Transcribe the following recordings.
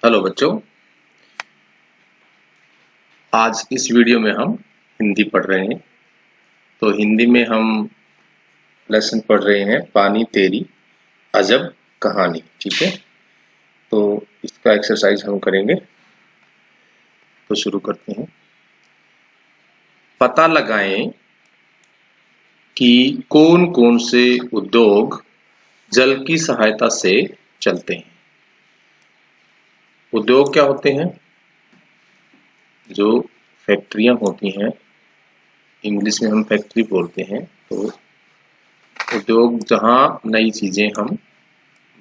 Hello बच्चों, आज इस वीडियो में हम हिंदी पढ़ रहे हैं। तो हिंदी में हम लेसन पढ़ रहे हैं पानी तेरी अजब कहानी। ठीक है, तो इसका एक्सरसाइज हम करेंगे। तो शुरू करते हैं। पता लगाएं कि कौन कौन से उद्योग जल की सहायता से चलते हैं। उद्योग क्या होते हैं? जो फैक्ट्रियां होती हैं, इंग्लिश में हम फैक्ट्री बोलते हैं। तो उद्योग जहां नई चीजें हम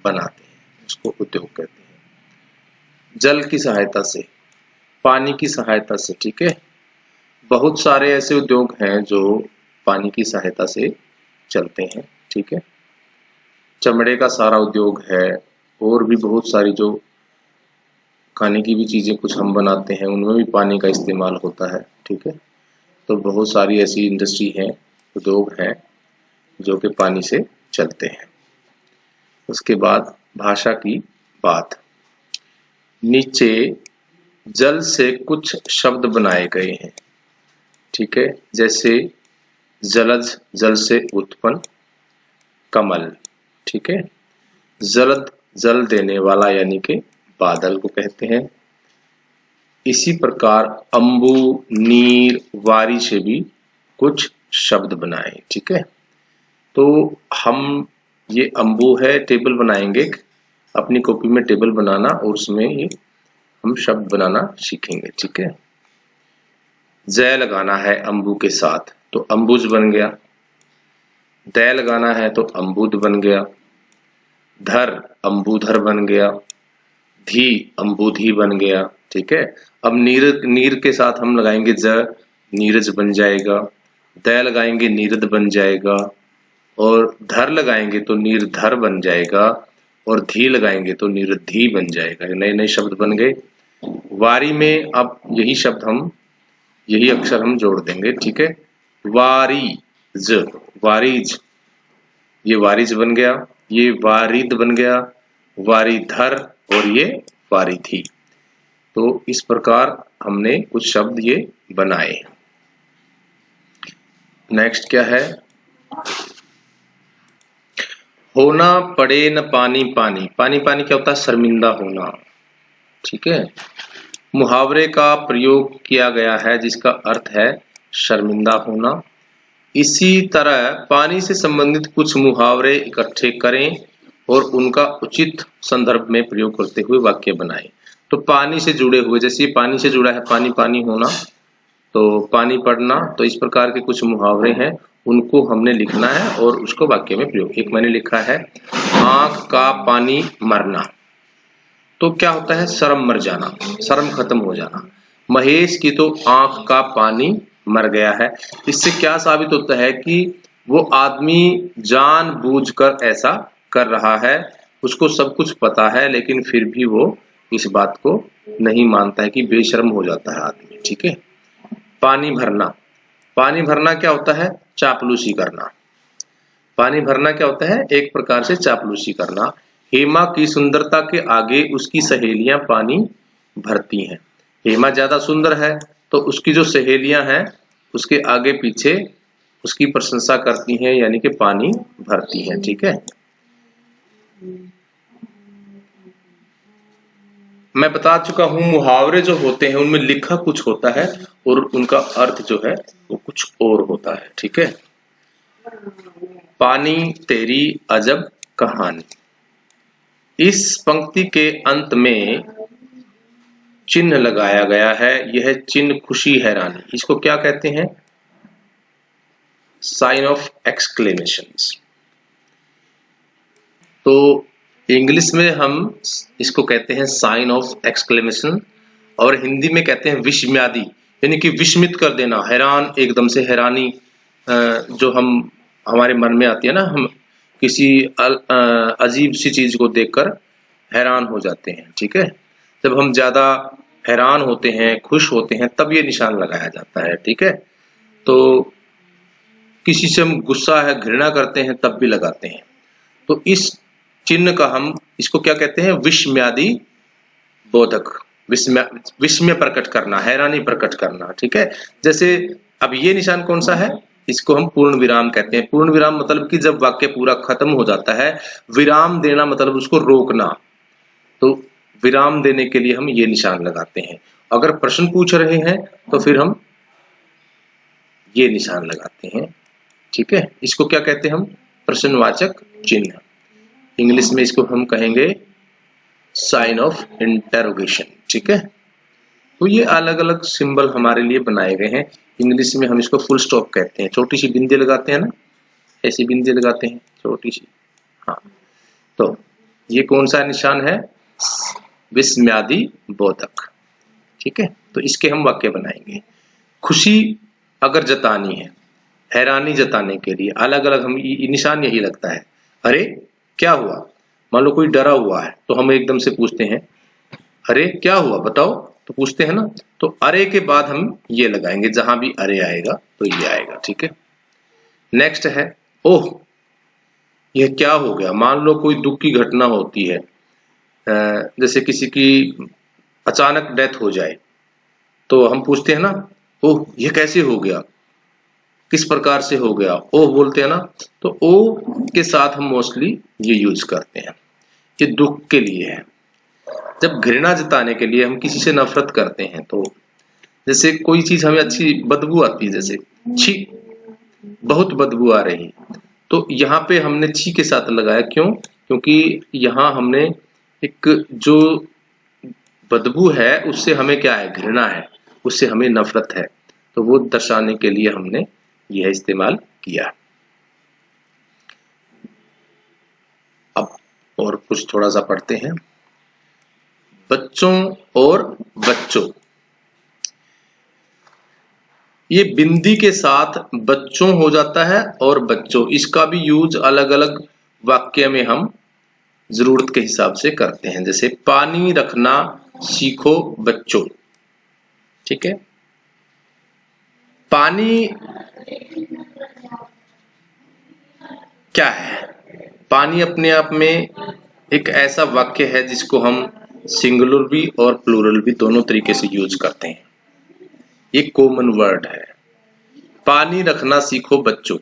बनाते हैं उसको उद्योग कहते हैं। जल की सहायता से, पानी की सहायता से। ठीक है, बहुत सारे ऐसे उद्योग हैं जो पानी की सहायता से चलते हैं। ठीक है, चमड़े का सारा उद्योग है, और भी बहुत सारी जो खाने की भी चीजें कुछ हम बनाते हैं उनमें भी पानी का इस्तेमाल होता है। ठीक है, तो बहुत सारी ऐसी इंडस्ट्री है, उद्योग हैं जो कि पानी से चलते हैं। उसके बाद भाषा की बात। नीचे जल से कुछ शब्द बनाए गए हैं। ठीक है, जैसे जलज, जल से उत्पन्न, कमल। ठीक है, जलद, जल देने वाला यानी कि बादल को कहते हैं। इसी प्रकार अंबु, नीर, वारी से भी कुछ शब्द बनाए। ठीक है, तो हम ये अंबु है, टेबल बनाएंगे, अपनी कॉपी में टेबल बनाना और उसमें ये हम शब्द बनाना सीखेंगे। ठीक है, जय लगाना है अंबु के साथ तो अंबुज बन गया। दय लगाना है तो अंबुद बन गया। धर, अंबुधर बन गया। धी, अंबुधी बन गया। ठीक है, अब नीर, नीर के साथ हम लगाएंगे ज, नीरज बन जाएगा। दय लगाएंगे, नीरद बन जाएगा। और धर लगाएंगे तो नीरधर बन जाएगा। और धी लगाएंगे तो नीरधी बन जाएगा। नए नए शब्द बन गए। वारी में अब यही शब्द हम, यही अक्षर हम जोड़ देंगे। ठीक है, वारीज, वारीज, ये वारिज बन गया। ये वारिद बन गया, वारीधर, और ये वारिधि। तो इस प्रकार हमने कुछ शब्द ये बनाए। नेक्स्ट क्या है? होना पड़े न पानी पानी। पानी पानी क्या होता है? शर्मिंदा होना। ठीक है, मुहावरे का प्रयोग किया गया है जिसका अर्थ है शर्मिंदा होना। इसी तरह पानी से संबंधित कुछ मुहावरे इकट्ठे करें और उनका उचित संदर्भ में प्रयोग करते हुए वाक्य बनाएं। तो पानी से जुड़े हुए, जैसे पानी से जुड़ा है पानी पानी होना, तो पानी पड़ना, तो इस प्रकार के कुछ मुहावरे हैं, उनको हमने लिखना है और उसको वाक्य में प्रयोग। एक मैंने लिखा है आंख का पानी मरना। तो क्या होता है? शर्म मर जाना, शर्म खत्म हो जाना। महेश की तो आंख का पानी मर गया है। इससे क्या साबित होता है कि वो आदमी जानबूझकर ऐसा कर रहा है। उसको सब कुछ पता है लेकिन फिर भी वो इस बात को नहीं मानता है, कि बेशर्म हो जाता है आदमी। ठीक है, पानी भरना। पानी भरना क्या होता है? चापलूसी करना। पानी भरना क्या होता है? एक प्रकार से चापलूसी करना। हेमा की सुंदरता के आगे उसकी सहेलियां पानी भरती हैं। हेमा ज्यादा सुंदर है तो उसकी जो सहेलियां हैं उसके आगे पीछे उसकी प्रशंसा करती हैं, यानी कि पानी भरती हैं। ठीक है, मैं बता चुका हूं मुहावरे जो होते हैं उनमें लिखा कुछ होता है और उनका अर्थ जो है वो कुछ और होता है। ठीक है, पानी तेरी अजब कहानी। इस पंक्ति के अंत में चिन्ह लगाया गया है। यह चिन्ह खुशी हैरानी, इसको क्या कहते हैं? Sign of exclamations. तो इंग्लिश में हम इसको कहते हैं साइन ऑफ एक्सक्लेमेशन, और हिंदी में कहते हैं विस्मयादि, यानी कि विस्मित कर देना, हैरान, एकदम से हैरानी जो हम हमारे मन में आती है ना, हम किसी अजीब सी चीज को देखकर हैरान हो जाते हैं। ठीक है, जब हम ज्यादा हैरान होते हैं, खुश होते हैं, तब ये निशान लगाया जाता है। ठीक है, तो किसी से हम गुस्सा है, घृणा करते हैं, तब भी लगाते हैं। तो इस चिन्ह का हम इसको क्या कहते हैं? विस्मयादि बोधक, विस्मय प्रकट करना, हैरानी प्रकट करना। ठीक है, जैसे अब ये निशान कौन सा है, इसको हम पूर्ण विराम कहते हैं। पूर्ण विराम मतलब कि जब वाक्य पूरा खत्म हो जाता है, विराम देना मतलब उसको रोकना, तो विराम देने के लिए हम ये निशान लगाते हैं। अगर प्रश्न पूछ रहे हैं तो फिर हम ये निशान लगाते हैं। ठीक है, इसको क्या कहते हैं हम, प्रश्नवाचक चिन्ह। इंग्लिश में इसको हम कहेंगे साइन ऑफ इंटरोगेशन। ठीक है, तो ये अलग अलग सिंबल हमारे लिए बनाए गए हैं। इंग्लिश में हम इसको फुल स्टॉप कहते हैं, छोटी सी बिंदी लगाते हैं ना, ऐसी बिंदी लगाते हैं छोटी सी। हाँ, तो ये कौन सा निशान है, विस्मयादि बोधक। ठीक है, तो इसके हम वाक्य बनाएंगे। खुशी अगर जतानी है, हैरानी जताने के लिए अलग अलग हम निशान यही लगता है। अरे क्या हुआ, मान लो कोई डरा हुआ है तो हम एकदम से पूछते हैं अरे क्या हुआ बताओ, तो पूछते हैं ना, तो अरे के बाद हम ये लगाएंगे, जहां भी अरे आएगा तो ये आएगा। ठीक है, नेक्स्ट है ओह, यह क्या हो गया। मान लो कोई दुख की घटना होती है, जैसे किसी की अचानक डेथ हो जाए, तो हम पूछते हैं ना ओह ये कैसे हो गया, किस प्रकार से हो गया, ओह बोलते हैं ना। तो ओ के साथ हम मोस्टली ये यूज करते हैं, ये दुख के लिए है। जब घृणा जताने के लिए हम किसी से नफरत करते हैं, तो जैसे कोई चीज हमें अच्छी बदबू आती है, जैसे छी बहुत बदबू आ रही, तो यहाँ पे हमने छी के साथ लगाया, क्यों, क्योंकि यहाँ हमने एक जो बदबू है उससे हमें क्या है, घृणा है, उससे हमें नफरत है, तो वो दर्शाने के लिए हमने यह इस्तेमाल किया। अब और कुछ थोड़ा सा पढ़ते हैं। बच्चों और बच्चों, ये बिंदी के साथ बच्चों हो जाता है और बच्चों, इसका भी यूज अलग अलग वाक्य में हम जरूरत के हिसाब से करते हैं। जैसे पानी रखना सीखो बच्चों। ठीक है, पानी क्या है, पानी अपने आप में एक ऐसा वाक्य है जिसको हम सिंगुलर भी और प्लूरल भी दोनों तरीके से यूज करते हैं। ये कॉमन वर्ड है, पानी रखना सीखो बच्चों।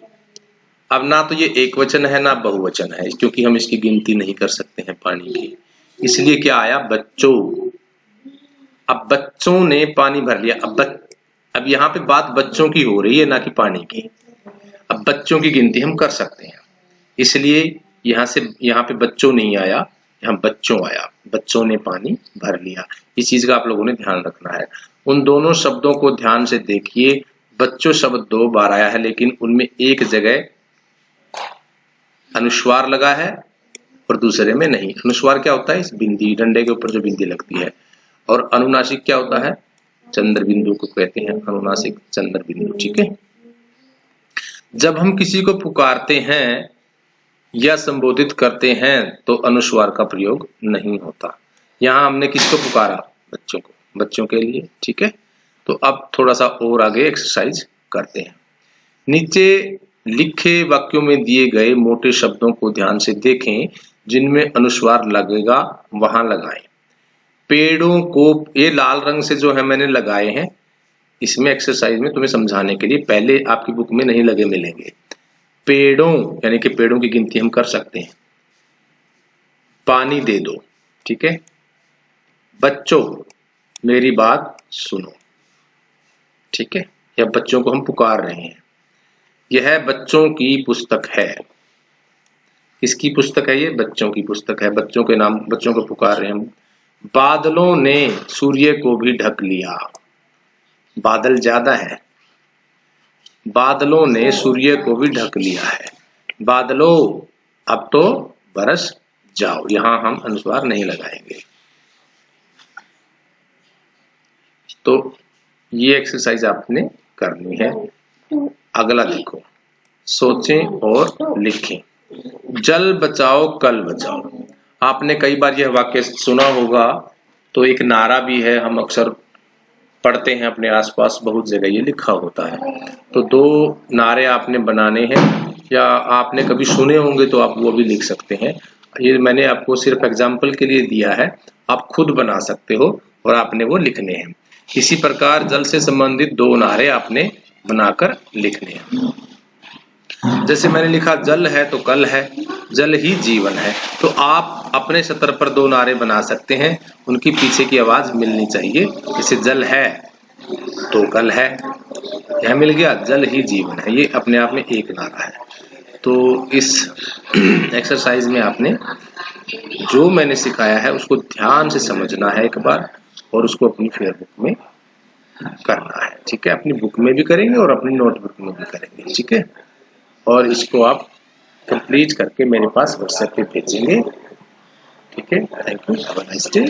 अब ना तो ये एक वचन है ना बहुवचन है, क्योंकि हम इसकी गिनती नहीं कर सकते हैं पानी की, इसलिए क्या आया, बच्चों। अब बच्चों ने पानी भर लिया। अब यहाँ पे बात बच्चों की हो रही है, ना कि पानी की। अब बच्चों की गिनती हम कर सकते हैं, इसलिए यहाँ पे बच्चों नहीं आया, यहाँ बच्चों आया, बच्चों ने पानी भर लिया। इस चीज का आप लोगों ने ध्यान रखना है। उन दोनों शब्दों को ध्यान से देखिए, बच्चों शब्द 2 बार आया है, लेकिन उनमें एक जगह अनुस्वार लगा है और दूसरे में नहीं। अनुस्वार क्या होता है, इस बिंदी, डंडे के ऊपर जो बिंदी लगती है, और अनुनासिक क्या होता है, चंद्र बिंदु को कहते हैं, अनुनासिक चंद्र बिंदु। ठीक है, जब हम किसी को पुकारते हैं या संबोधित करते हैं तो अनुस्वार का प्रयोग नहीं होता। यहाँ हमने किसको पुकारा, बच्चों को, बच्चों के लिए। ठीक है, तो अब थोड़ा सा और आगे एक्सरसाइज करते हैं। नीचे लिखे वाक्यों में दिए गए मोटे शब्दों को ध्यान से देखें, जिनमें अनुस्वार लगेगा वहां लगाएं। पेड़ों को, ये लाल रंग से जो है मैंने लगाए हैं, इसमें एक्सरसाइज में तुम्हें समझाने के लिए, पहले आपकी बुक में नहीं लगे मिलेंगे। पेड़ों यानी कि पेड़ों की गिनती हम कर सकते हैं। पानी दे दो। ठीक है, बच्चों मेरी बात सुनो। ठीक है, या बच्चों को हम पुकार रहे हैं, यह बच्चों की पुस्तक है। किसकी पुस्तक है, ये बच्चों की पुस्तक है, बच्चों के नाम, बच्चों को पुकार रहे हैं हम। बादलों ने सूर्य को भी ढक लिया। बादल ज्यादा है, बादलों ने सूर्य को भी ढक लिया है। बादलों अब तो बरस जाओ, यहां हम अनुस्वार नहीं लगाएंगे। तो ये एक्सरसाइज आपने करनी है। अगला देखो, सोचें और लिखें। जल बचाओ कल बचाओ। आपने कई बार यह वाक्य सुना होगा, तो एक नारा भी है, हम अक्सर पढ़ते हैं अपने आसपास, बहुत जगह ये लिखा होता है। तो 2 नारे आपने बनाने हैं, या आपने कभी सुने होंगे तो आप वो भी लिख सकते हैं। ये मैंने आपको सिर्फ एग्जाम्पल के लिए दिया है, आप खुद बना सकते हो और आपने वो लिखने हैं। इसी प्रकार जल से संबंधित 2 नारे आपने बनाकर लिखने हैं। जैसे मैंने लिखा जल है तो कल है, जल ही जीवन है, तो आप अपने सतर पर 2 नारे बना सकते हैं, उनकी पीछे की आवाज मिलनी चाहिए। जैसे जल है तो कल है, यह मिल गया, जल ही जीवन है, ये अपने आप में एक नारा है। तो इस एक्सरसाइज में आपने जो मैंने सिखाया है उसको ध्यान से समझना है एक बार, और उसको अपनी फेयरबुक में करना है, ठीक है। अपनी बुक में भी करेंगे और अपनी नोटबुक में भी करेंगे, ठीक है। और इसको आप कंप्लीट करके मेरे पास व्हाट्सएप पे भेजेंगे, ठीक है। Thank you, have a nice day.